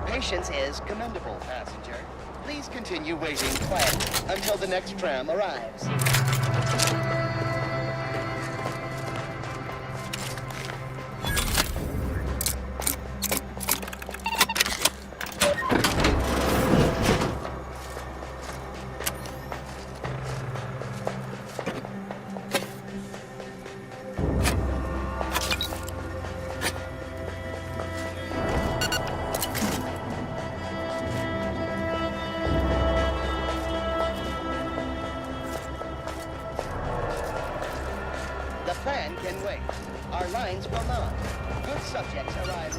Patience is commendable, passenger. Please continue waiting quietly until the next tram arrives. Plan can wait. Our lines will not. Good subjects arrive.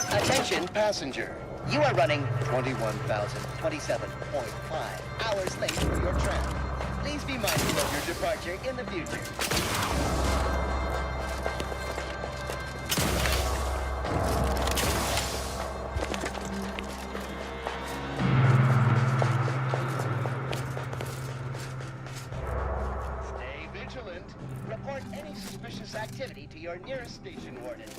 Attention passenger, you are running 21,027.5 hours late for your tram. Please be mindful of your departure in the future. Stay vigilant. Report any suspicious activity to your nearest station warden.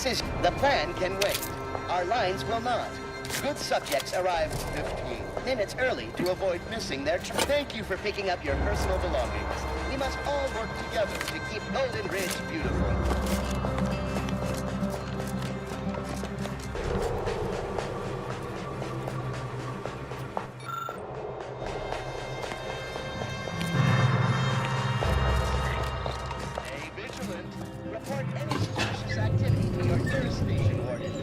This is... The plan can wait. Our lines will not. Good subjects arrive 15 minutes early to avoid missing their train. Thank you for picking up your personal belongings. We must all work together to keep Golden Ridge beautiful. Report any suspicious activity to your tourist station warden.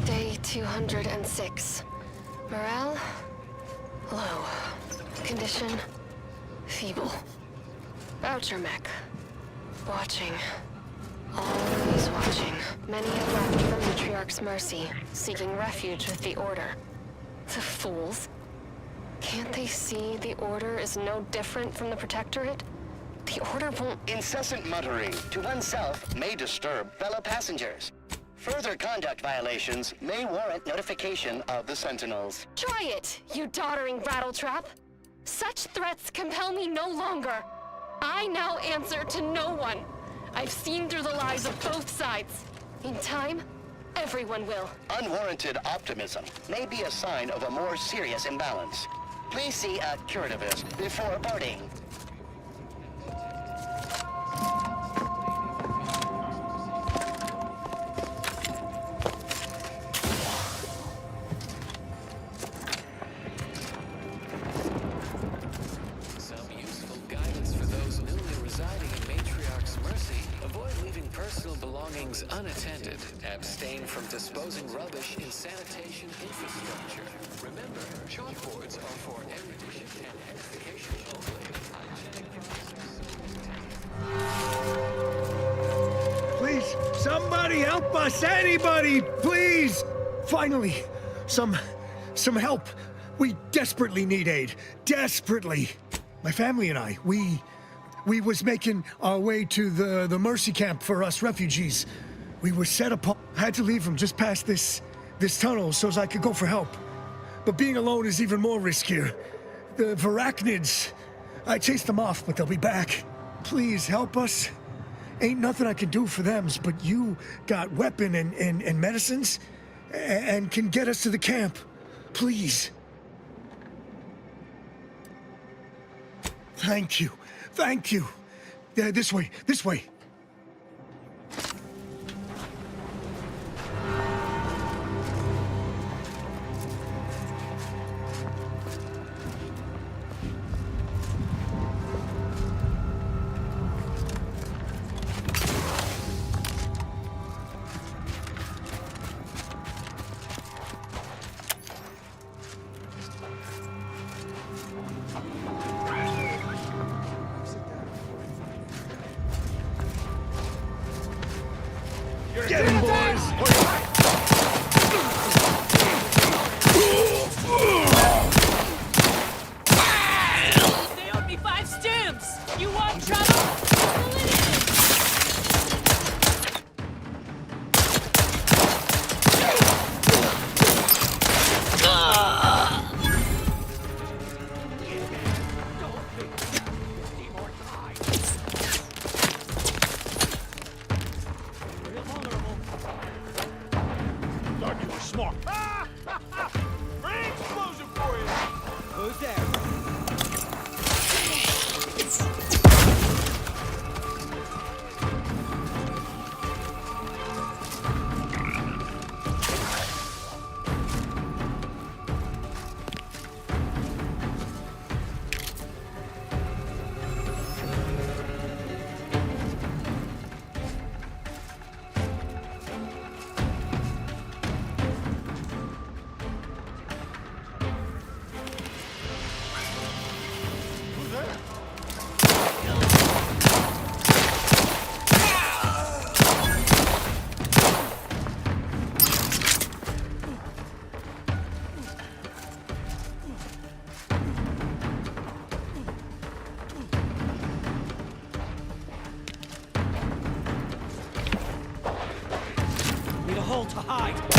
Day 206. Morale? Low. Condition? Feeble. Voucher mech. Watching. Always watching. Many have left from Matriarch's mercy, seeking refuge with the Order. The fools. Can't they see the Order is no different from the Protectorate? The Order won't... Incessant muttering to oneself may disturb fellow passengers. Further conduct violations may warrant notification of the Sentinels. Try it, you doddering rattletrap! Such threats compel me no longer. I now answer to no one. I've seen through the lies of both sides. In time, everyone will. Unwarranted optimism may be a sign of a more serious imbalance. Please see a curativist before boarding. Unattended. Abstain from disposing rubbish in sanitation infrastructure. Remember, chalkboards are for erudition and edification only. Please, somebody help us! Anybody, please! Finally, some help. We desperately need aid. Desperately. My family and I, we was making our way to the mercy camp for us refugees. We were set apart. I had to leave from just past this tunnel so as I could go for help. But being alone is even more riskier. The Varachnids, I chased them off, but they'll be back. Please help us. Ain't nothing I can do for them, but you got weapon and medicines and can get us to the camp. Please. Thank you. Thank you. This way. This way. Who's there? Need a hole to hide.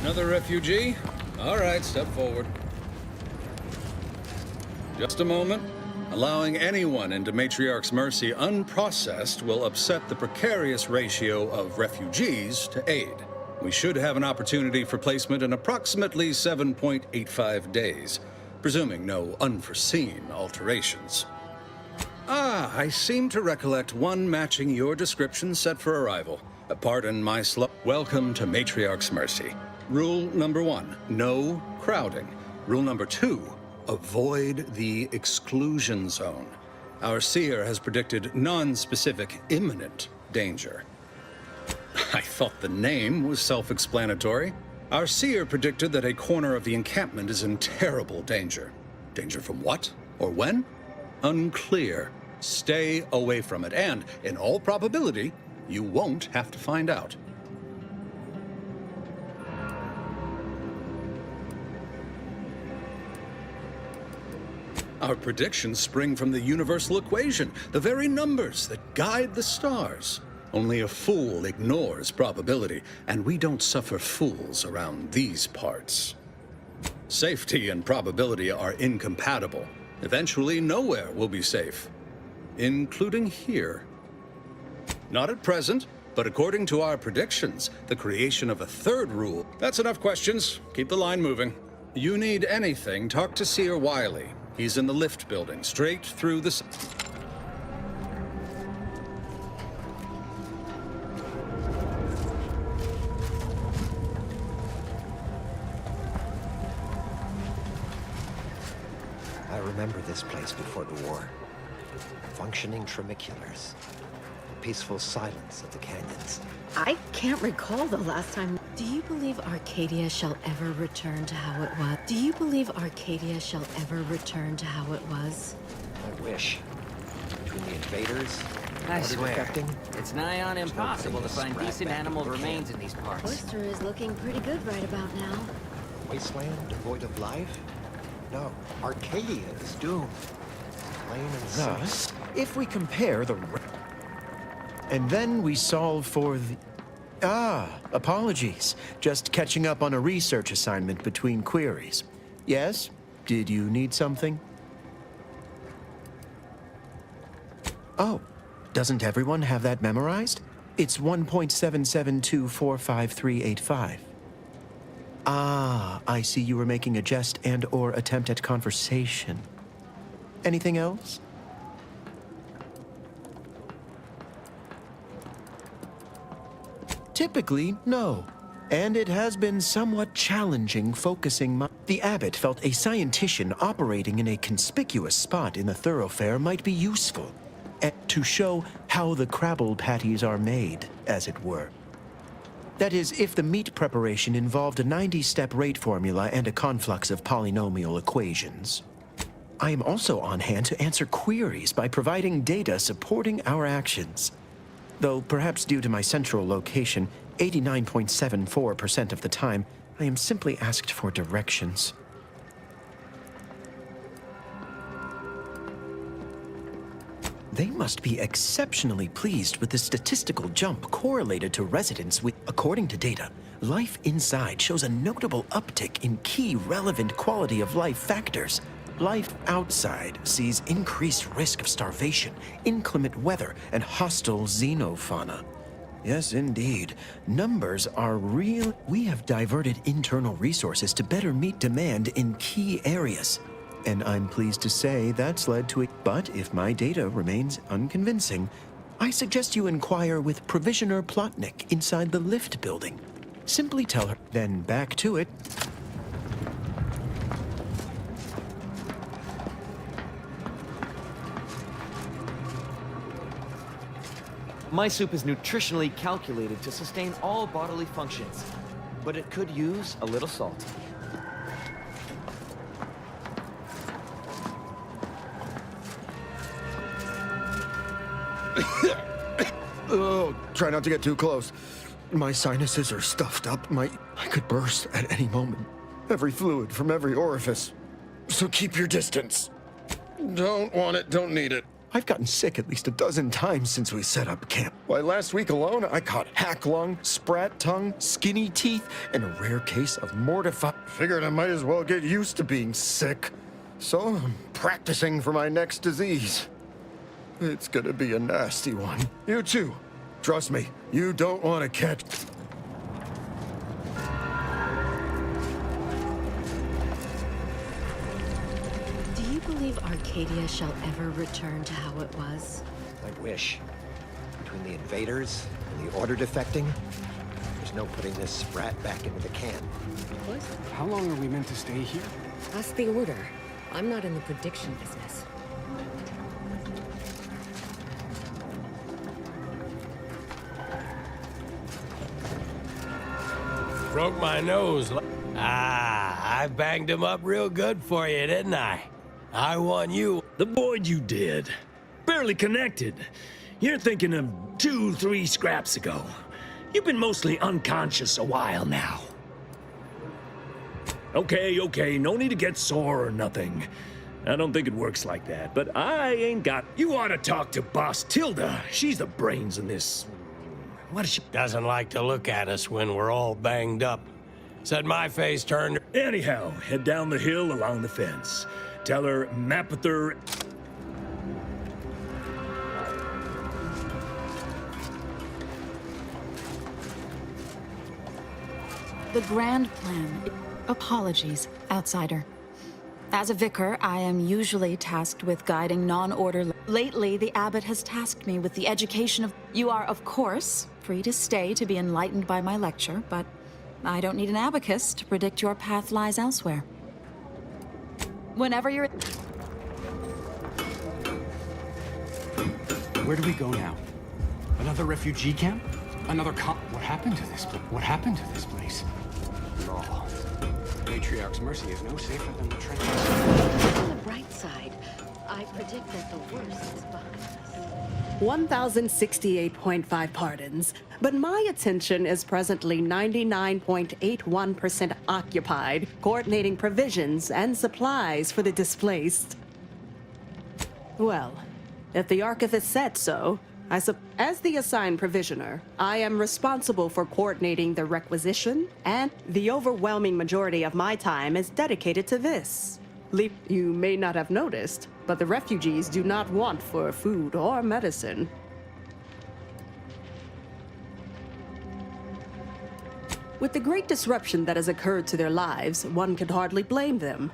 Another refugee? All right, step forward. Just a moment. Allowing anyone into Matriarch's mercy unprocessed will upset the precarious ratio of refugees to aid. We should have an opportunity for placement in approximately 7.85 days, presuming no unforeseen alterations. Ah, I seem to recollect one matching your description set for arrival. Pardon my Welcome to Matriarch's mercy. Rule number 1, no crowding. Rule number 2, avoid the exclusion zone. Our seer has predicted non-specific imminent danger. I thought the name was self-explanatory. Our seer predicted that a corner of the encampment is in terrible danger. Danger from what? Or when? Unclear. Stay away from it, and, in all probability, you won't have to find out. Our predictions spring from the universal equation, the very numbers that guide the stars. Only a fool ignores probability, and we don't suffer fools around these parts. Safety and probability are incompatible. Eventually, nowhere will be safe, including here. Not at present, but according to our predictions, the creation of a third rule. That's enough questions. Keep the line moving. You need anything, talk to Seer Wiley. He's in the lift building, straight through the... I remember this place before the war. Functioning tramiculars. Peaceful silence of the canyons. I can't recall the last time. Do you believe Arcadia shall ever return to how it was? Do you believe Arcadia shall ever return to how it was? I wish. Between the invaders, I swear, defecting, it's nigh on impossible to nothing find scrap decent back animal in the remains camp. in these parts. Oyster is looking pretty good right about now. Wasteland devoid of life? No. Arcadia is doomed. Plain and simple. Thus, if we compare the... And then we solve for the... apologies. Just catching up on a research assignment between queries. Yes? Did you need something? Oh, doesn't everyone have that memorized? It's 1.77245385. Ah, I see you were making a jest and/or attempt at conversation. Anything else? Typically, no. And it has been somewhat challenging focusing The abbot felt a scientician operating in a conspicuous spot in the thoroughfare might be useful, to show how the crabble patties are made, as it were. That is, if the meat preparation involved a 90-step rate formula and a conflux of polynomial equations. I am also on hand to answer queries by providing data supporting our actions. Though perhaps due to my central location, 89.74% of the time, I am simply asked for directions. They must be exceptionally pleased with the statistical jump correlated to residents with... According to data, life inside shows a notable uptick in key relevant quality of life factors. Life outside sees increased risk of starvation, inclement weather, and hostile xenofauna. Yes, indeed. Numbers are real. We have diverted internal resources to better meet demand in key areas. And I'm pleased to say that's led to it. But if my data remains unconvincing, I suggest you inquire with Provisioner Plotnik inside the lift building. Simply tell her, then back to it. My soup is nutritionally calculated to sustain all bodily functions, but it could use a little salt. Oh, try not to get too close. My sinuses are stuffed up. I could burst at any moment. Every fluid from every orifice. So keep your distance. Don't want it, don't need it. I've gotten sick at least a dozen times since we set up camp. Why, last week alone, I caught hack lung, sprat tongue, skinny teeth, and a rare case of mortified. Figured I might as well get used to being sick. So I'm practicing for my next disease. It's gonna be a nasty one. You too. Trust me, you don't want to catch... Do you believe Arcadia shall ever return to how it was? I wish. Between the invaders and the order defecting, there's no putting this sprat back into the can. What? How long are we meant to stay here? Ask the order. I'm not in the prediction business. Broke my nose. I banged him up real good for you, didn't I? I won you. The void you did. Barely connected. You're thinking of 2-3 scraps ago. You've been mostly unconscious a while now. Okay, no need to get sore or nothing. I don't think it works like that, but I ain't got... You ought to talk to Boss Tilda. She's the brains in this... What is she... Doesn't like to look at us when we're all banged up. Said my face turned... Anyhow, head down the hill along the fence. Tell her Mapother... The grand plan. Apologies, outsider. As a vicar, I am usually tasked with guiding non-order. Lately, the abbot has tasked me with the education of... You are, of course, free to stay to be enlightened by my lecture, but I don't need an abacus to predict your path lies elsewhere. Whenever you're... Where do we go now? Another refugee camp? Another What happened to this? What happened to this place? Law. Matriarch's mercy is no safer than the trenches. On the bright side, I predict that the worst is behind us. 1,068.5 pardons, but my attention is presently 99.81% occupied, coordinating provisions and supplies for the displaced. Well, if the Archivist said so, as the assigned provisioner, I am responsible for coordinating the requisition, and the overwhelming majority of my time is dedicated to this. You may not have noticed, but the refugees do not want for food or medicine. With the great disruption that has occurred to their lives, one could hardly blame them.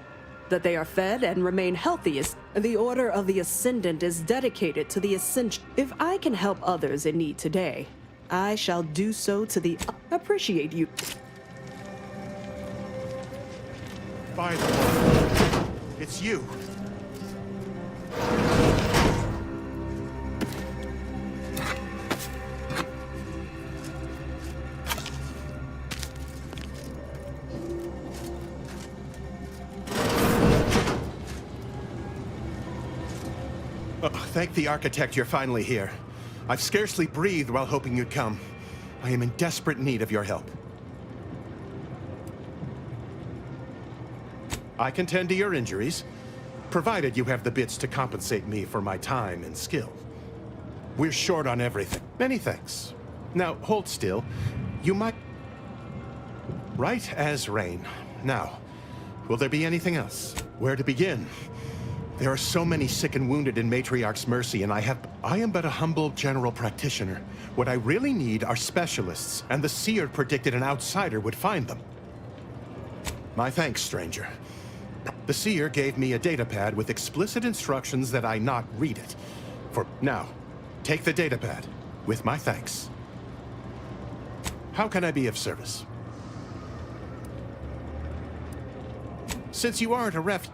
That they are fed and remain healthiest, the Order of the Ascendant is dedicated to the essential. If I can help others in need today, I shall do so to the... Appreciate you. By the way, it's you. Oh, thank the architect you're finally here. I've scarcely breathed while hoping you'd come. I am in desperate need of your help. I can tend to your injuries, provided you have the bits to compensate me for my time and skill. We're short on everything. Many thanks. Now, hold still. You might... Right as rain. Now, will there be anything else? Where to begin? There are so many sick and wounded in Matriarch's mercy, and I am but a humble general practitioner. What I really need are specialists, and the seer predicted an outsider would find them. My thanks, stranger. The seer gave me a datapad with explicit instructions that I not read it. Now, take the datapad, with my thanks. How can I be of service? Since you aren't a ref...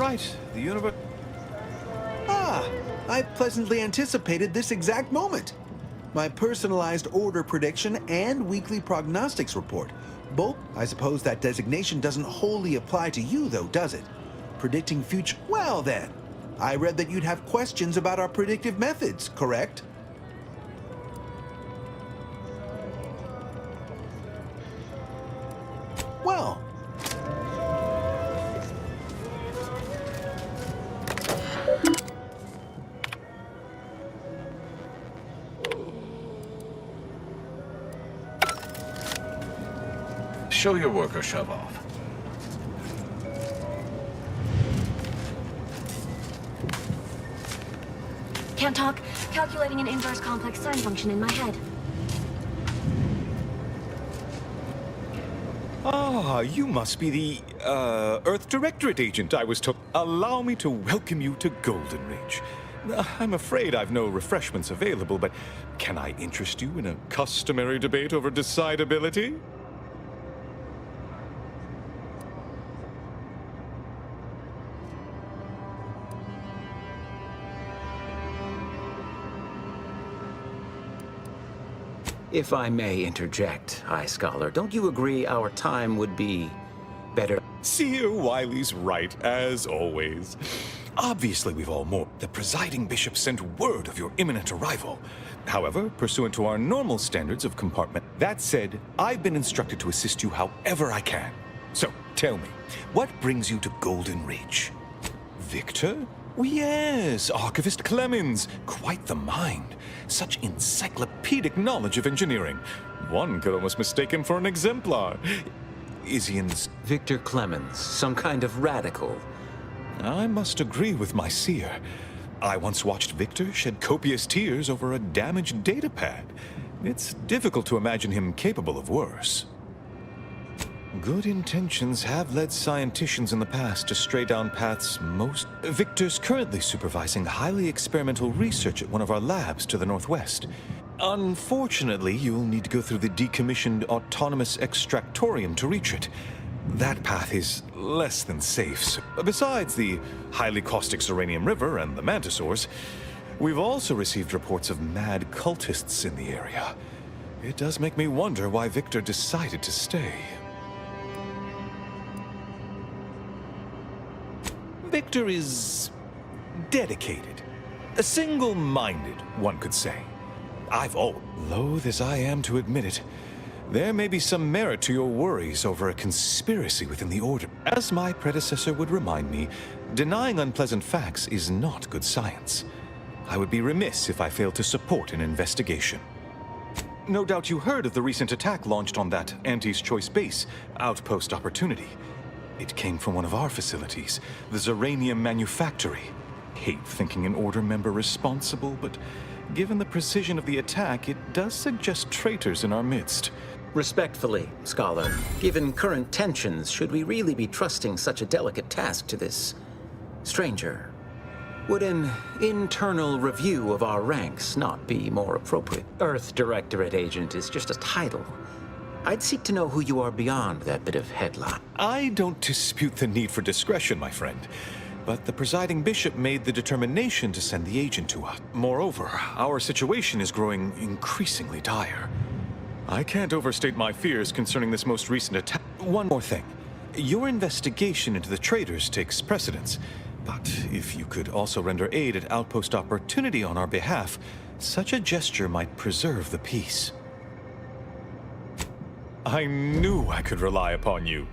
right. The universe... Ah, I pleasantly anticipated this exact moment. My personalized order prediction and weekly prognostics report. Both, I suppose that designation doesn't wholly apply to you, though, does it? Predicting future... Well, then. I read that you'd have questions about our predictive methods, correct? Well... Show your work or shove off. Can't talk. Calculating an inverse complex sine function in my head. Ah, you must be the, Earth Directorate agent I was told. Allow me to welcome you to Golden Ridge. I'm afraid I've no refreshments available, but can I interest you in a customary debate over decidability? If I may interject, High Scholar, don't you agree our time would be better? Seer Wiley's right, as always. Obviously, we've all more. The presiding bishop sent word of your imminent arrival. However, pursuant to our normal standards of compartment, that said, I've been instructed to assist you however I can. So, tell me, what brings you to Golden Ridge? Victor? Oh, yes, Archivist Clemens. Quite the mind. Such encyclopedic knowledge of engineering. One could almost mistake him for an exemplar. Is he in... Victor Clemens, some kind of radical. I must agree with my seer. I once watched Victor shed copious tears over a damaged datapad. It's difficult to imagine him capable of worse. Good intentions have led scienticians in the past to stray down paths most... Victor's currently supervising highly experimental research at one of our labs to the northwest. Unfortunately, you'll need to go through the decommissioned autonomous extractorium to reach it. That path is less than safe. So, besides the highly caustic Serenium River and the Mantisaurs, we've also received reports of mad cultists in the area. It does make me wonder why Victor decided to stay. Victor is dedicated. Single-minded, one could say. Loath as I am to admit it, there may be some merit to your worries over a conspiracy within the Order. As my predecessor would remind me, denying unpleasant facts is not good science. I would be remiss if I failed to support an investigation. No doubt you heard of the recent attack launched on that Anti's Choice base, Outpost Opportunity. It came from one of our facilities, the Zeranium Manufactory. Hate thinking an Order member responsible, but given the precision of the attack, it does suggest traitors in our midst. Respectfully, Scholar, given current tensions, should we really be trusting such a delicate task to this stranger? Would an internal review of our ranks not be more appropriate? Earth Directorate Agent is just a title. I'd seek to know who you are beyond that bit of headline. I don't dispute the need for discretion, my friend. But the presiding bishop made the determination to send the agent to us. Moreover, our situation is growing increasingly dire. I can't overstate my fears concerning this most recent attack. One more thing. Your investigation into the traitors takes precedence. But if you could also render aid at Outpost Opportunity on our behalf, such a gesture might preserve the peace. I knew I could rely upon you.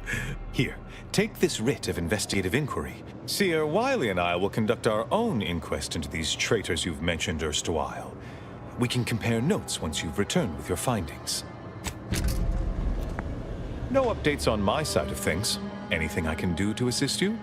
Here, take this writ of investigative inquiry. Seer Wiley and I will conduct our own inquest into these traitors you've mentioned erstwhile. We can compare notes once you've returned with your findings. No updates on my side of things. Anything I can do to assist you?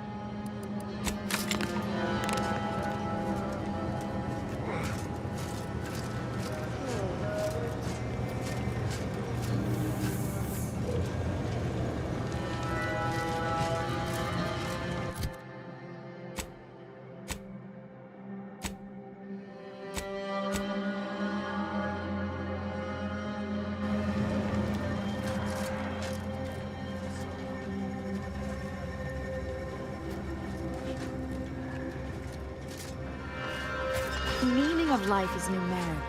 The meaning of life is numeric,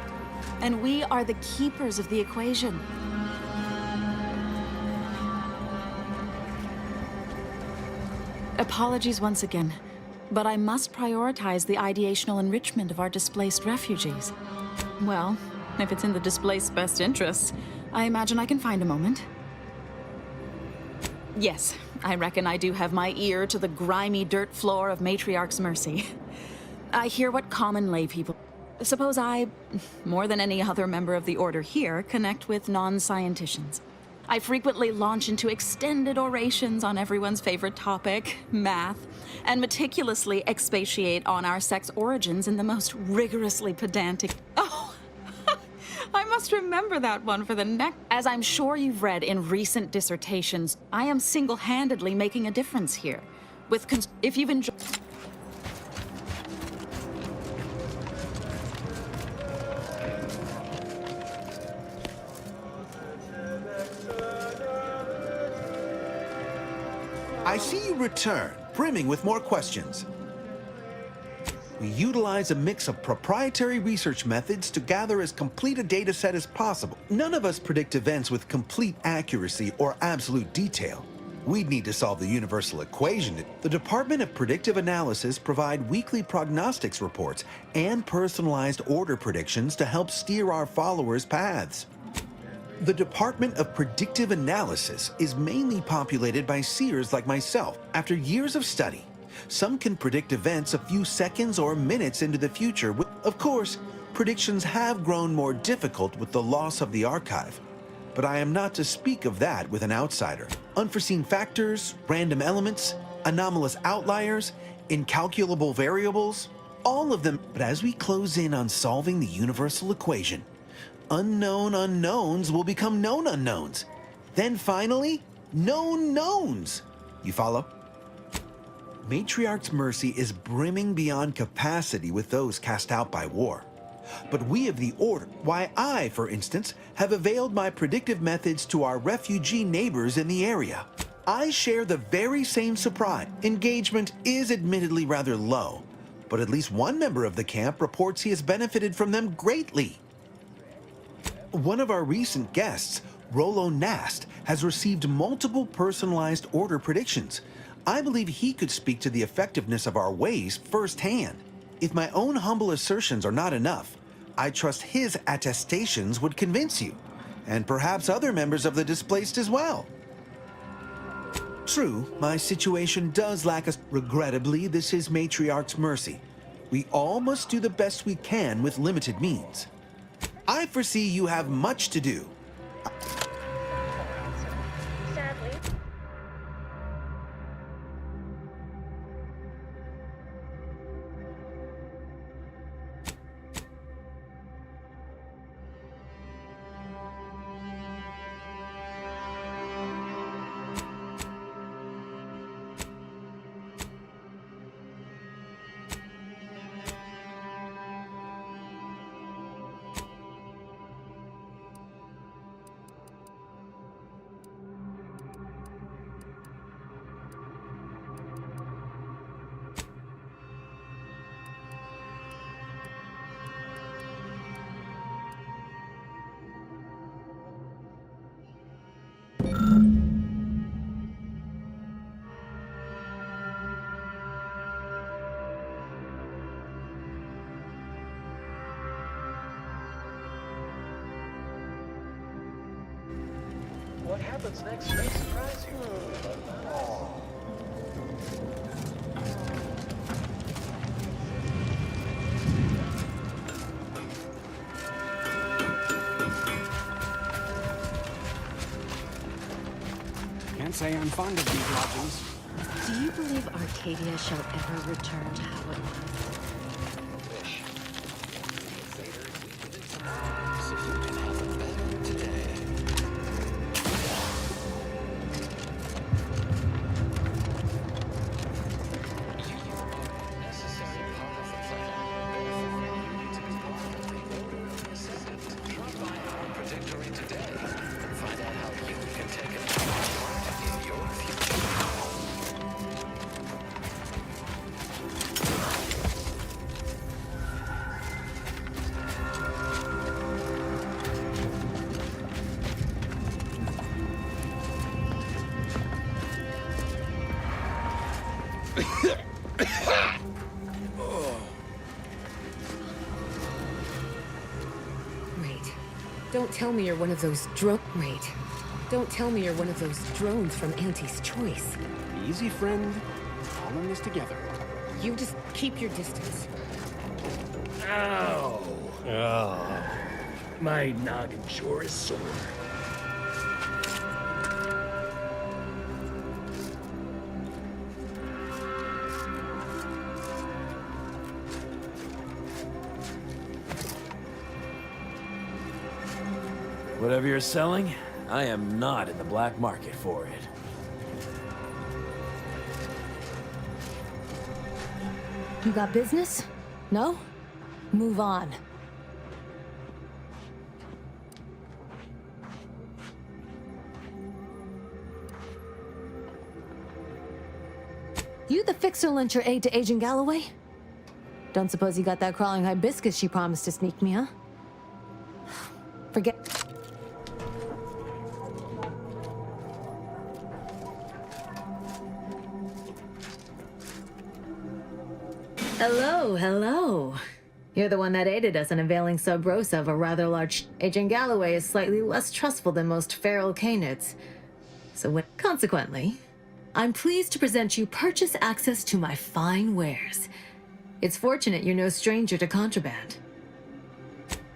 and we are the keepers of the equation. Apologies once again, but I must prioritize the ideational enrichment of our displaced refugees. Well, if it's in the displaced's best interests, I imagine I can find a moment. Yes, I reckon I do have my ear to the grimy dirt floor of Matriarch's Mercy. I hear what common lay people... Suppose I, more than any other member of the Order here, connect with non-scienticians. I frequently launch into extended orations on everyone's favorite topic, math, and meticulously expatiate on our sex origins in the most rigorously pedantic... Oh! I must remember that one for the next... As I'm sure you've read in recent dissertations, I am single-handedly making a difference here. If you've enjoyed... I see you return, brimming with more questions. We utilize a mix of proprietary research methods to gather as complete a data set as possible. None of us predict events with complete accuracy or absolute detail. We'd need to solve the universal equation. The Department of Predictive Analysis provide weekly prognostics reports and personalized order predictions to help steer our followers' paths. The Department of Predictive Analysis is mainly populated by seers like myself. After years of study, some can predict events a few seconds or minutes into the future. Of course, predictions have grown more difficult with the loss of the archive, but I am not to speak of that with an outsider. Unforeseen factors, random elements, anomalous outliers, incalculable variables, all of them. But as we close in on solving the universal equation, unknown unknowns will become known unknowns. Then finally, known knowns. You follow? Matriarch's Mercy is brimming beyond capacity with those cast out by war. But we of the Order, why I, for instance, have availed my predictive methods to our refugee neighbors in the area. I share the very same surprise. Engagement is admittedly rather low, but at least one member of the camp reports he has benefited from them greatly. One of our recent guests, Rollo Nast, has received multiple personalized order predictions. I believe he could speak to the effectiveness of our ways firsthand. If my own humble assertions are not enough, I trust his attestations would convince you, and perhaps other members of the displaced as well. True, my situation does lack us. Regrettably, this is Matriarch's Mercy. We all must do the best we can with limited means. I foresee you have much to do. Sadly. What happens next may surprise you. Can't say I'm fond of these lodgings. Do you believe Arcadia shall ever return to how it was? Wait. Don't tell me you're one of those Wait. Don't tell me you're one of those drones from Auntie's Choice. Easy, friend. All in this together. You just keep your distance. Ow! Oh, my noggin sure is sore. Whatever you're selling, I am not in the black market for it. You got business? No? Move on. You the fixer lent your aid to Agent Galloway? Don't suppose you got that crawling hibiscus she promised to sneak me, huh? Forget... Hello, hello. You're the one that aided us in unveiling Sub Rosa of a rather large... Agent Galloway is slightly less trustful than most feral canids. Consequently, I'm pleased to present you purchase access to my fine wares. It's fortunate you're no stranger to contraband.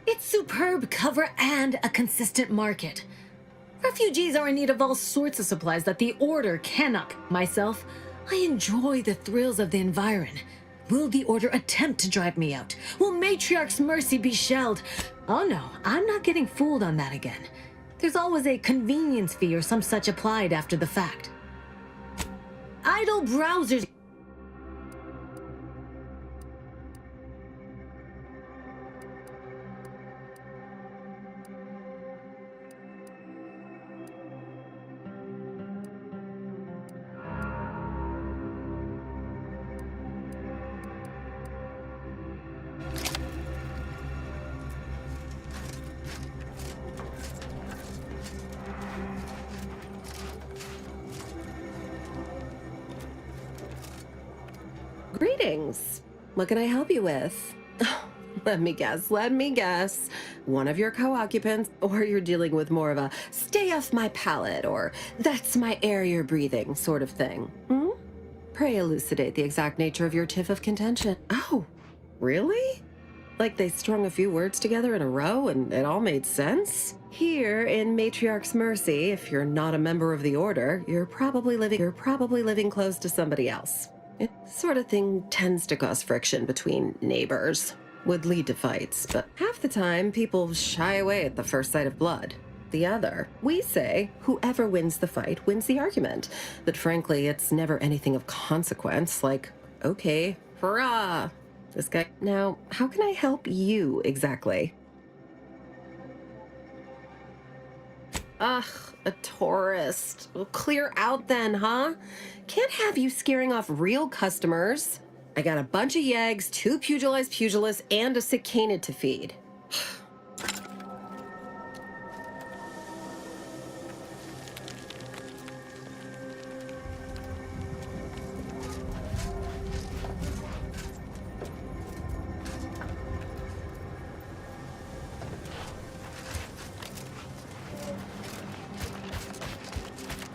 It's superb cover and a consistent market. Refugees are in need of all sorts of supplies that the Order cannot. Myself, I enjoy the thrills of the environ. Will the Order attempt to drive me out? Will Matriarch's mercy be shelled? Oh no, I'm not getting fooled on that again. There's always a convenience fee or some such applied after the fact. Idle browsers... Greetings. What can I help you with? Let me guess. One of your co-occupants, or you're dealing with more of a stay off my palate, or that's my air you're breathing sort of thing. Pray elucidate the exact nature of your tiff of contention. Oh, really? Like they strung a few words together in a row and it all made sense? Here in Matriarch's Mercy, if you're not a member of the Order, you're probably living close to somebody else. It sort of thing tends to cause friction between neighbors. Would lead to fights, but half the time people shy away at the first sight of blood. The other, we say, whoever wins the fight wins the argument. But frankly, it's never anything of consequence, like, okay, hurrah, this guy. Now, how can I help you exactly? Ugh, a tourist. Well, clear out then, huh? Can't have you scaring off real customers. I got a bunch of yeggs, 2 pugilized pugilists, and a sick canid to feed.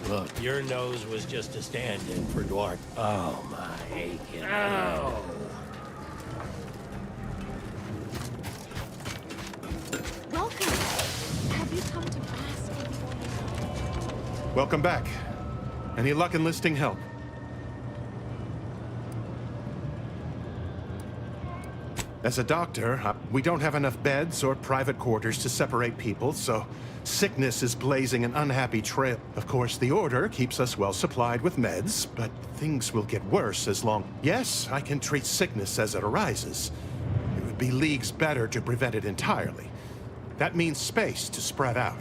Look, your nose was just a stand-in for Dwarf. Oh, my aching. Ow! Welcome. Have you come to ask? Welcome back. Any luck enlisting help? As a doctor, we don't have enough beds or private quarters to separate people, so sickness is blazing an unhappy trail. Of course, the Order keeps us well supplied with meds, but things will get worse as long... Yes, I can treat sickness as it arises. It would be leagues better to prevent it entirely. That means space to spread out.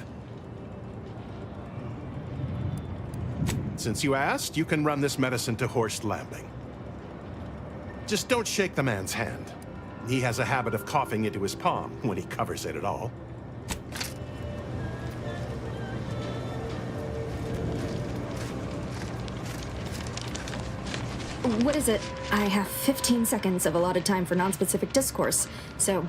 Since you asked, you can run this medicine to Horst Lambing. Just don't shake the man's hand. He has a habit of coughing into his palm when he covers it at all. What is it? I have 15 seconds of allotted time for non-specific discourse. So,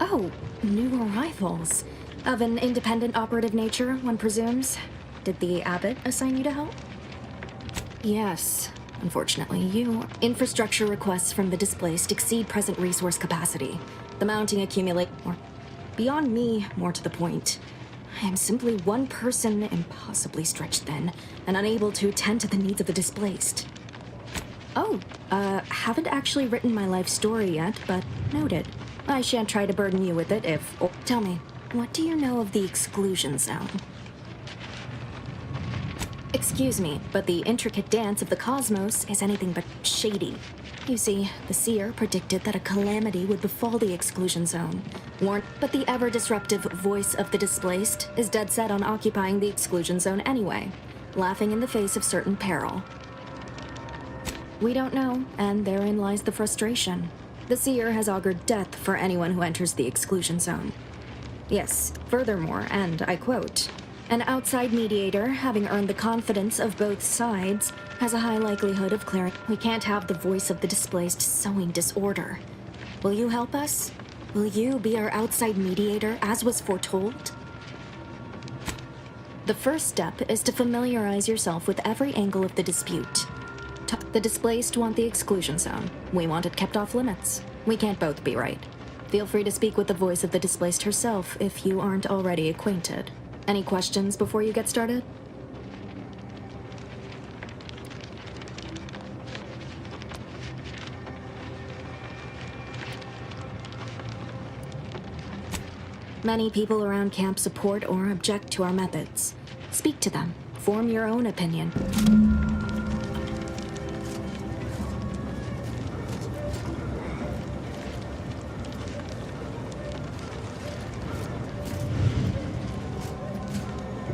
oh, new arrivals. Of an independent operative nature, one presumes. Did the abbot assign you to help? Yes. Unfortunately, infrastructure requests from the displaced exceed present resource capacity. The mounting accumulate more. Beyond me, more to the point. I am simply one person, impossibly stretched thin, and unable to tend to the needs of the displaced. Oh, haven't actually written my life story yet, but noted. I shan't try to burden you with it or tell me, what do you know of the exclusion zone? Excuse me, but the intricate dance of the cosmos is anything but shady. You see, the seer predicted that a calamity would befall the exclusion zone. But the ever-disruptive voice of the displaced is dead set on occupying the exclusion zone anyway, laughing in the face of certain peril. We don't know, and therein lies the frustration. The seer has augured death for anyone who enters the exclusion zone. Yes, furthermore, and I quote, "An outside mediator, having earned the confidence of both sides, has a high likelihood of clearing. We can't have the voice of the displaced sowing disorder. Will you help us? Will you be our outside mediator, as was foretold?" The first step is to familiarize yourself with every angle of the dispute. The displaced want the exclusion zone. We want it kept off limits. We can't both be right. Feel free to speak with the voice of the displaced herself if you aren't already acquainted. Any questions before you get started? Many people around camp support or object to our methods. Speak to them. Form your own opinion.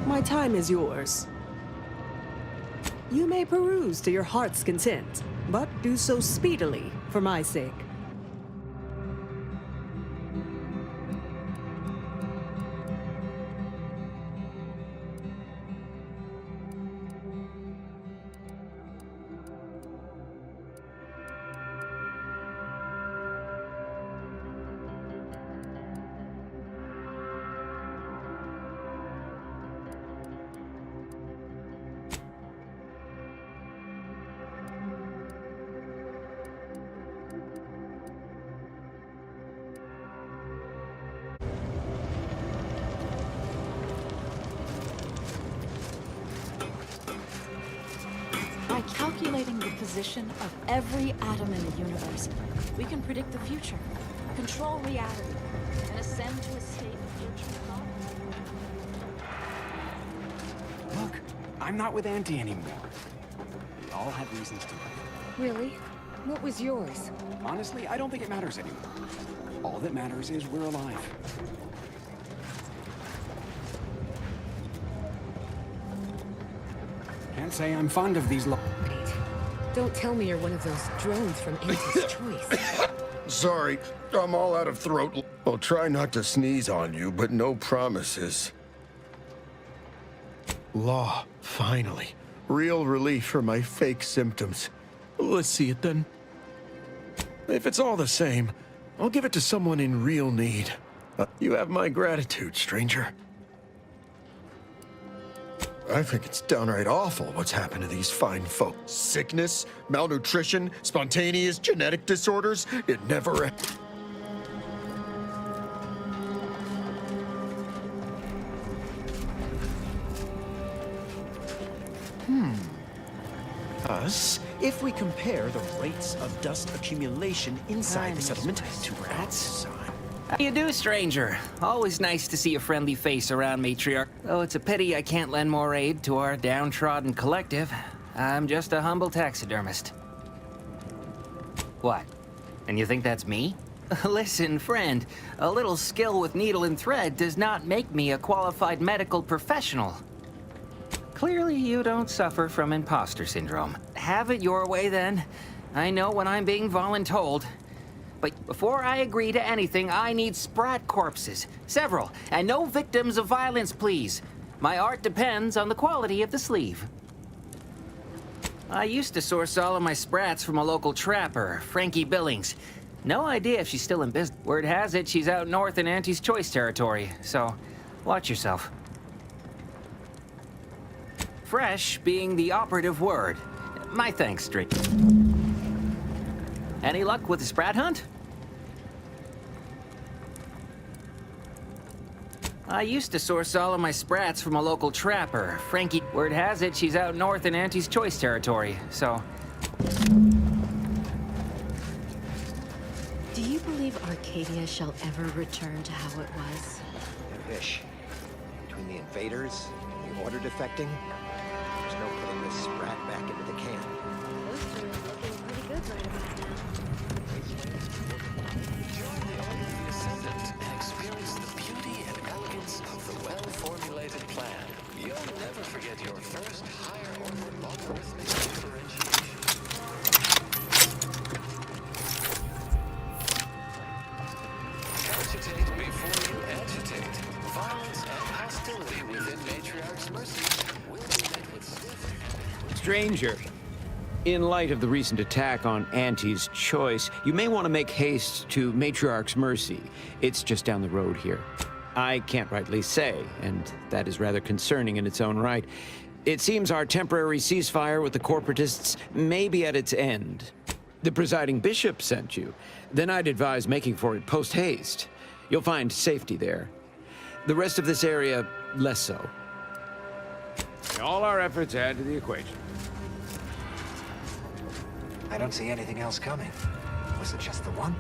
My time is yours. You may peruse to your heart's content, but do so speedily for my sake. By calculating the position of every atom in the universe, we can predict the future, control reality, and ascend to a state of future thought. Look, I'm not with Auntie anymore. We all have reasons to live. Really? What was yours? Honestly, I don't think it matters anymore. All that matters is we're alive. Can't say I'm fond of these Don't tell me you're one of those drones from Auntie's Choice. Sorry, I'm all out of throat. I'll try not to sneeze on you, but no promises. Law, finally. Real relief for my fake symptoms. Let's see it then. If it's all the same, I'll give it to someone in real need. You have my gratitude, stranger. I think it's downright awful what's happened to these fine folk. Sickness, malnutrition, spontaneous genetic disorders. It never ends. Thus, if we compare the rates of dust accumulation inside the settlement to outside. How you do, stranger? Always nice to see a friendly face around, matriarch. Oh, it's a pity I can't lend more aid to our downtrodden collective. I'm just a humble taxidermist. What? And you think that's me? Listen, friend, a little skill with needle and thread does not make me a qualified medical professional. Clearly, you don't suffer from imposter syndrome. Have it your way, then. I know when I'm being voluntold. But before I agree to anything, I need sprat corpses. Several. And no victims of violence, please. My art depends on the quality of the sleeve. I used to source all of my sprats from a local trapper, Frankie Billings. No idea if she's still in business. Word has it she's out north in Auntie's Choice territory, so watch yourself. Fresh being the operative word. My thanks, Drake. Any luck with the sprat hunt? I used to source all of my sprats from a local trapper, Frankie. Word has it she's out north in Auntie's Choice territory, so... Do you believe Arcadia shall ever return to how it was? I wish. Between the invaders and the order defecting, there's no putting this sprat back into the can. Those three are looking pretty good right about now. Join the Order of the Ascendant and experience the beauty and elegance of the well-formulated plan. You'll never forget your first higher-order logarithmic differentiation. Cogitate before you agitate. Violence and hostility within Matriarch's mercy will be met with swift... Stranger, in light of the recent attack on Auntie's Choice, you may want to make haste to Matriarch's Mercy. It's just down the road here. I can't rightly say, and that is rather concerning in its own right. It seems our temporary ceasefire with the corporatists may be at its end. The presiding bishop sent you. Then I'd advise making for it post-haste. You'll find safety there. The rest of this area, less so. All our efforts add to the equation. I don't see anything else coming. Was it just the one?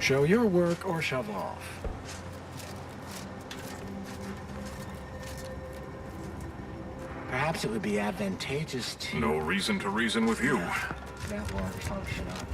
Show your work or shove off. Perhaps it would be advantageous to... No reason to reason with you. That won't function up.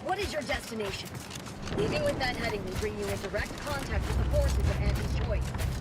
What is your destination? Leaving with that heading will bring you in direct contact with the forces of Auntie's choice.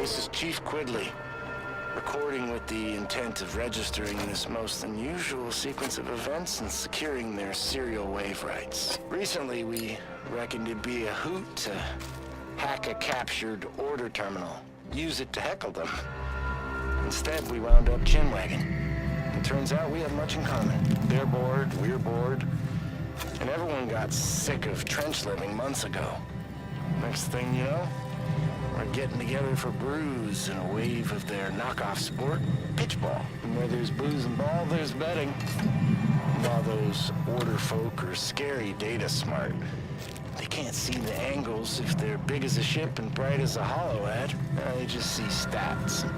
This is Chief Quidley, recording with the intent of registering this most unusual sequence of events and securing their serial wave rights. Recently, we reckoned it'd be a hoot to hack a captured order terminal, use it to heckle them. Instead, we wound up chinwagging. It turns out we have much in common. They're bored, we're bored, and everyone got sick of trench living months ago. Next thing you know, we're getting together for brews in a wave of their knockoff sport, pitchball. And where there's booze and ball, there's betting. And while those order folk are scary data smart, they can't see the angles if they're big as a ship and bright as a hollow ad. They just see stats and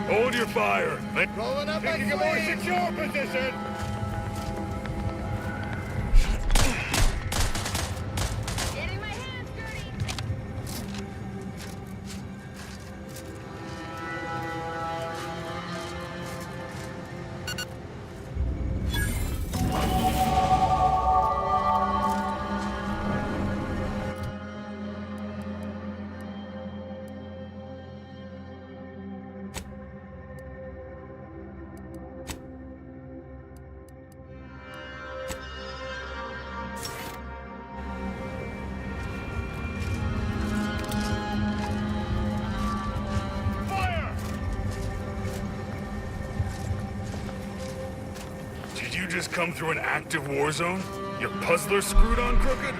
Hold your fire. Rolling up Taking a more secure position. Getting my hands dirty. Did you just come through an active war zone? Your puzzler screwed on crooked?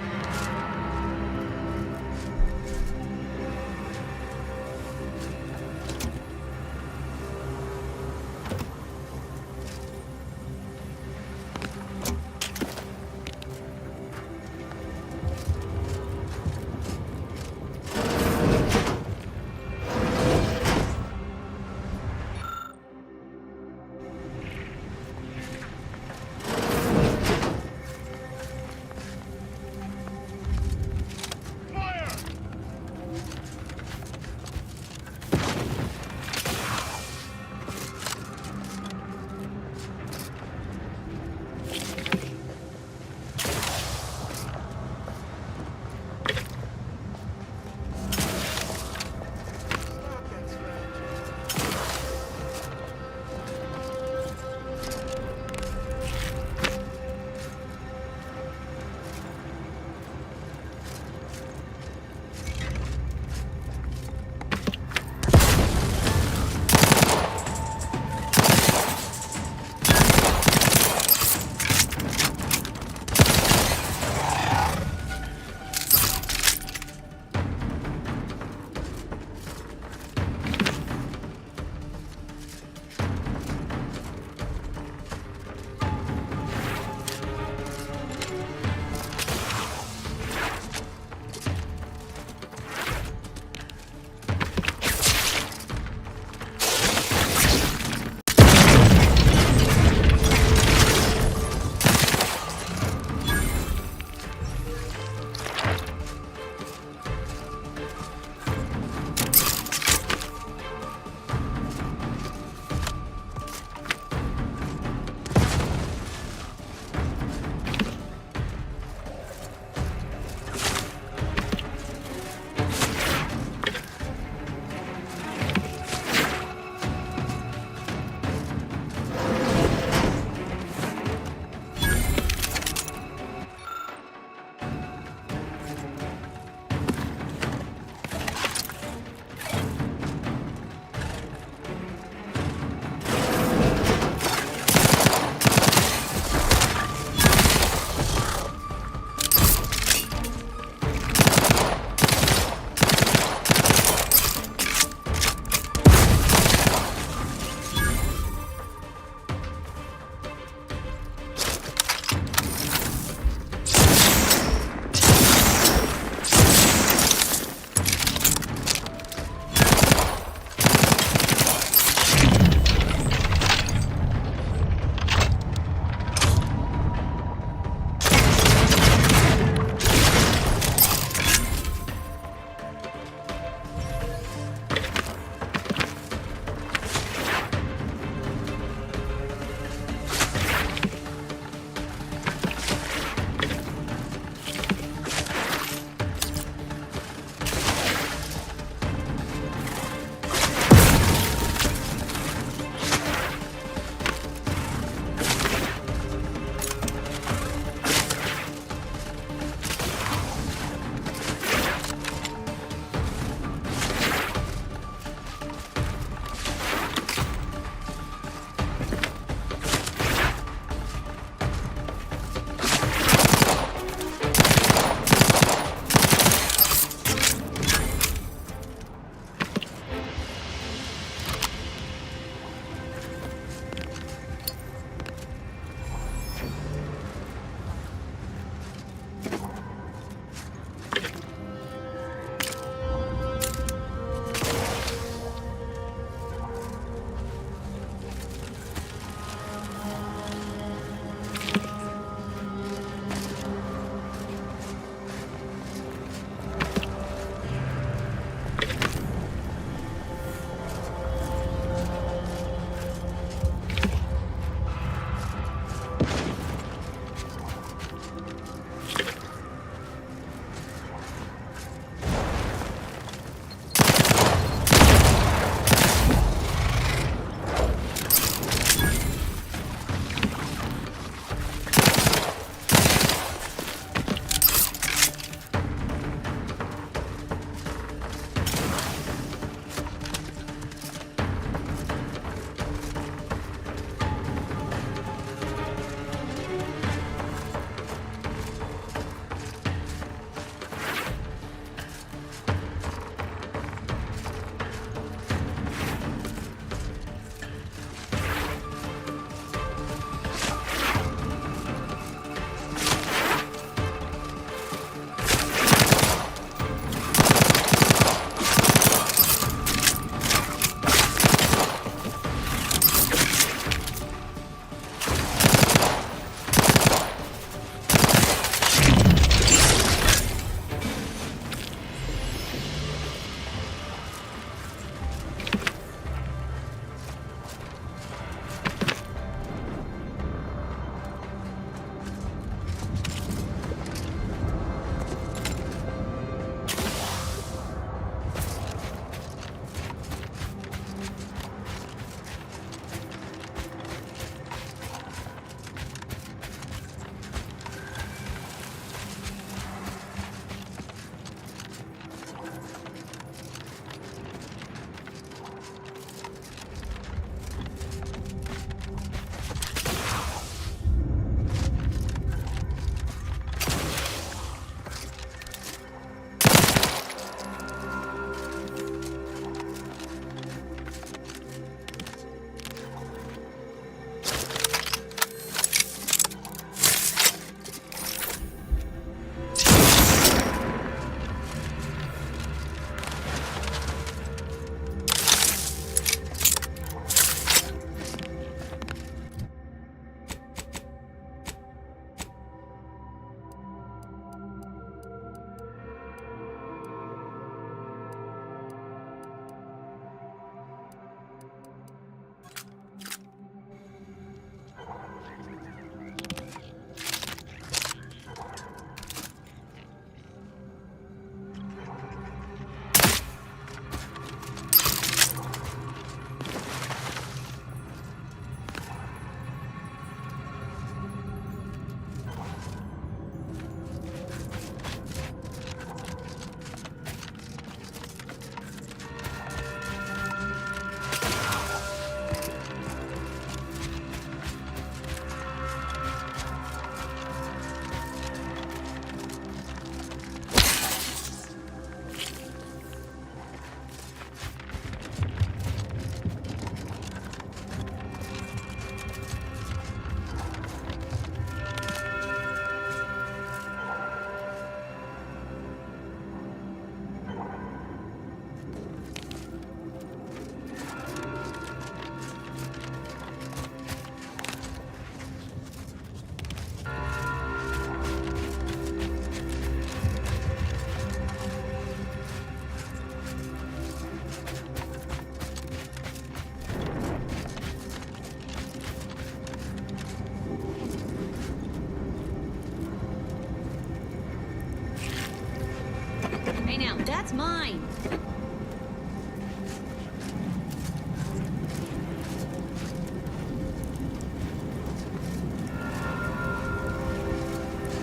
mine.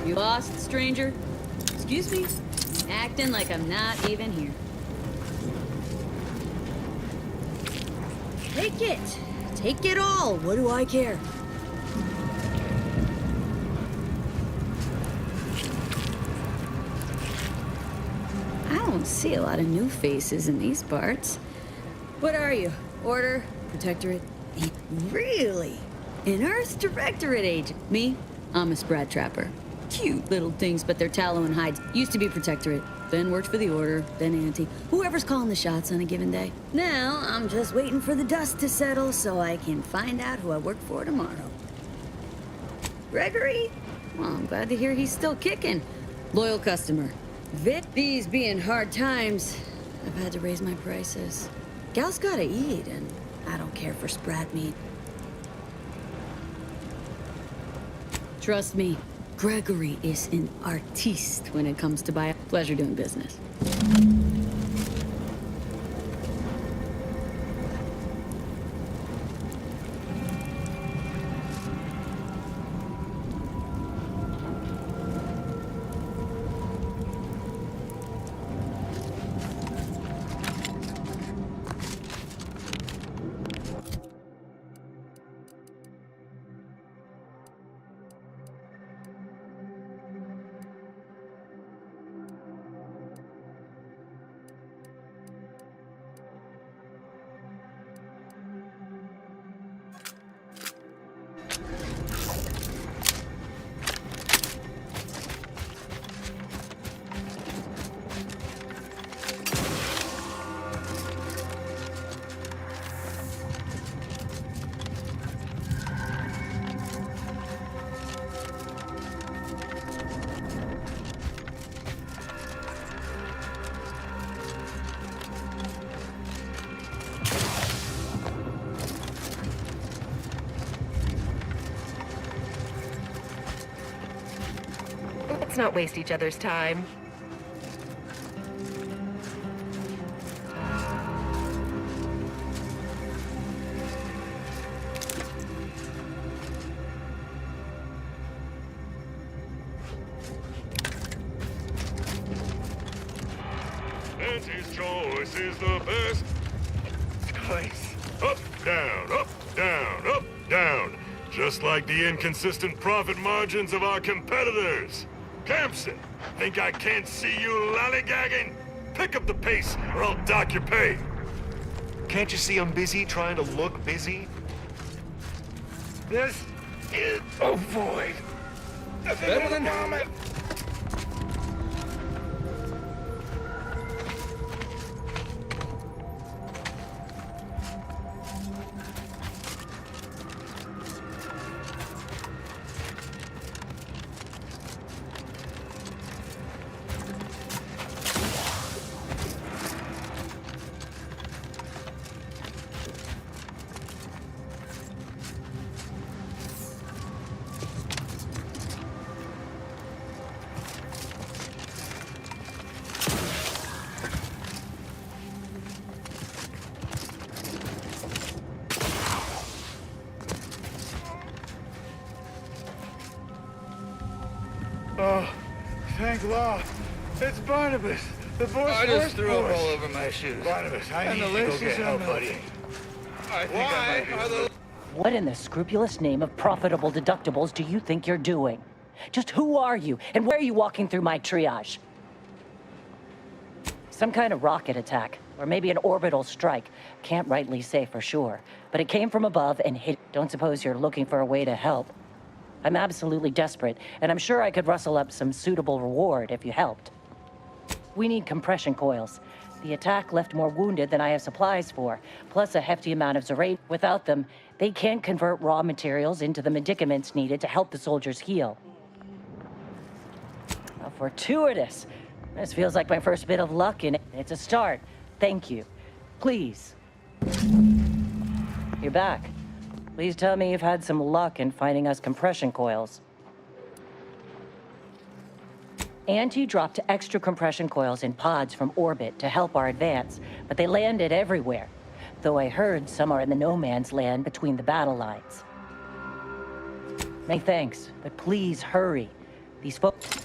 You lost, stranger? Excuse me? Acting like I'm not even here. Take it! Take it all! What do I care? I don't see a lot of new faces in these parts. What are you? Order? Protectorate? Really? An Earth Directorate agent? Me? I'm a Sprat Trapper. Cute little things, but they're tallow and hides. Used to be Protectorate, then worked for the Order, then Anti. Whoever's calling the shots on a given day. Now, I'm just waiting for the dust to settle so I can find out who I work for tomorrow. Gregory? Well, I'm glad to hear he's still kicking. Loyal customer. Vic, these being hard times, I've had to raise my prices. Gal's gotta eat, and I don't care for sprat meat. Trust me, Gregory is an artiste when it comes to buy. Pleasure doing business. Let's not waste each other's time. Auntie's choice is the best place. Up, down, up, down, up, down. Just like the inconsistent profit margins of our competitors. Campson, think I can't see you lollygagging? Pick up the pace, or I'll dock your pay. Can't you see I'm busy trying to look busy? This is a void. Better than vomit. Oh, thank law. It's Barnabas, the boy's I just worst threw boy. up all over my shoes. Barnabas, I And need the to go laces get are help, melting. buddy. I think I might be a little... What in the scrupulous name of profitable deductibles do you think you're doing? Just who are you, and where are you walking through my triage? Some kind of rocket attack, or maybe an orbital strike. Can't rightly say for sure, but it came from above and hit. Don't suppose you're looking for a way to help. I'm absolutely desperate, and I'm sure I could rustle up some suitable reward if you helped. We need compression coils. The attack left more wounded than I have supplies for, plus a hefty amount of Zerate. Without them, they can't convert raw materials into the medicaments needed to help the soldiers heal. How fortuitous. This feels like my first bit of luck, and it's a start. Thank you. Please. You're back. Please tell me you've had some luck in finding us compression coils. Auntie dropped extra compression coils in pods from orbit to help our advance, but they landed everywhere. Though I heard some are in the no man's land between the battle lines. Many thanks, but please hurry. These folks...